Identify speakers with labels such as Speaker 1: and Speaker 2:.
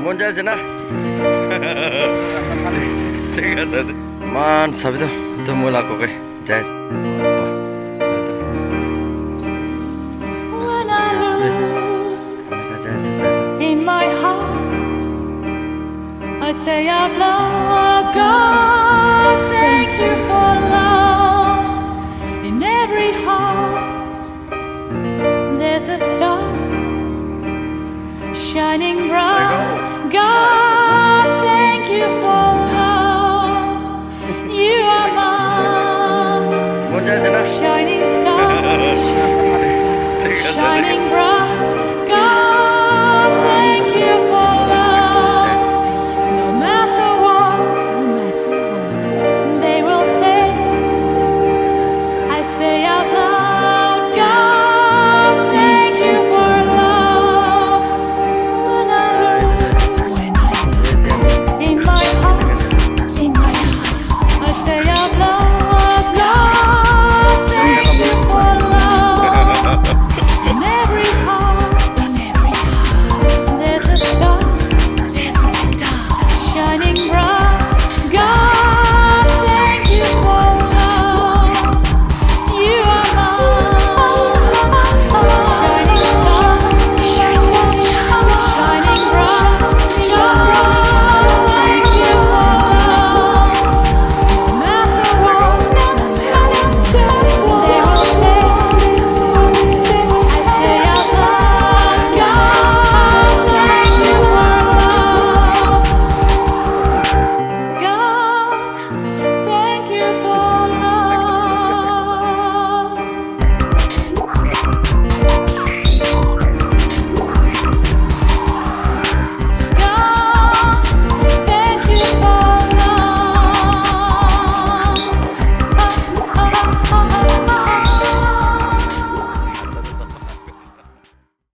Speaker 1: মন যাচ্ছে না ঠিক আছে মান সাবি তো মোলা কোকে যাই
Speaker 2: When I look in my heart, I say out loud, God, thank you for love. In every heart, there's a star shining bright. God, thank you for love. You are my
Speaker 1: মন যাচ্ছে না
Speaker 2: shining star, shining bright.